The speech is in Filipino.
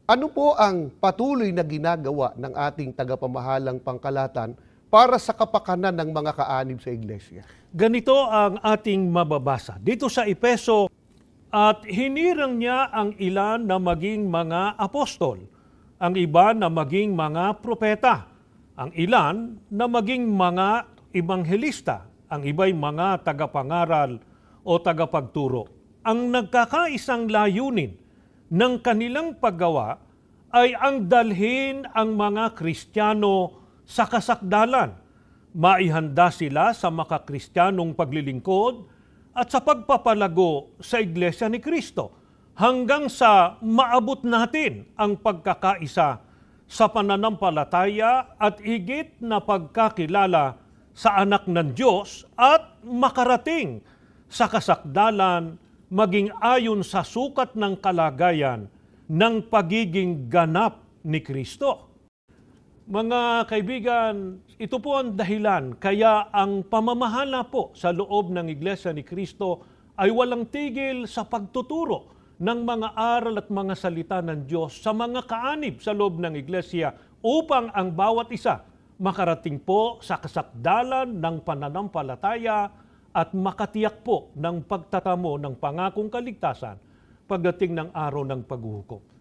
Ano po ang patuloy na ginagawa ng ating tagapamahalang pangkalahatan para sa kapakanan ng mga kaanib sa iglesia? Ganito ang ating mababasa dito sa Efeso, at hinirang niya ang ilan na maging mga apostol, ang iba na maging mga propeta, ang ilan na maging mga ebanghelista, ang iba'y mga tagapangaral o tagapagturo. Ang nagkakaisang layunin ng kanilang paggawa ay ang dalhin ang mga Kristiyano sa kasakdalan, maihanda sila sa makakristyanong paglilingkod at sa pagpapalago sa Iglesia ni Cristo hanggang sa maabot natin ang pagkakaisa sa pananampalataya at higit na pagkakilala sa anak ng Diyos at makarating sa kasakdalan maging ayon sa sukat ng kalagayan ng pagiging ganap ni Kristo. Mga kaibigan, ito po ang dahilan kaya ang pamamahala po sa loob ng Iglesia ni Cristo ay walang tigil sa pagtuturo ng mga aral at mga salita ng Diyos sa mga kaanib sa loob ng Iglesia upang ang bawat isa makarating po sa kasakdalan ng pananampalataya at makatiyak po ng pagtatamo ng pangakong kaligtasan pagdating ng araw ng paghuhukom.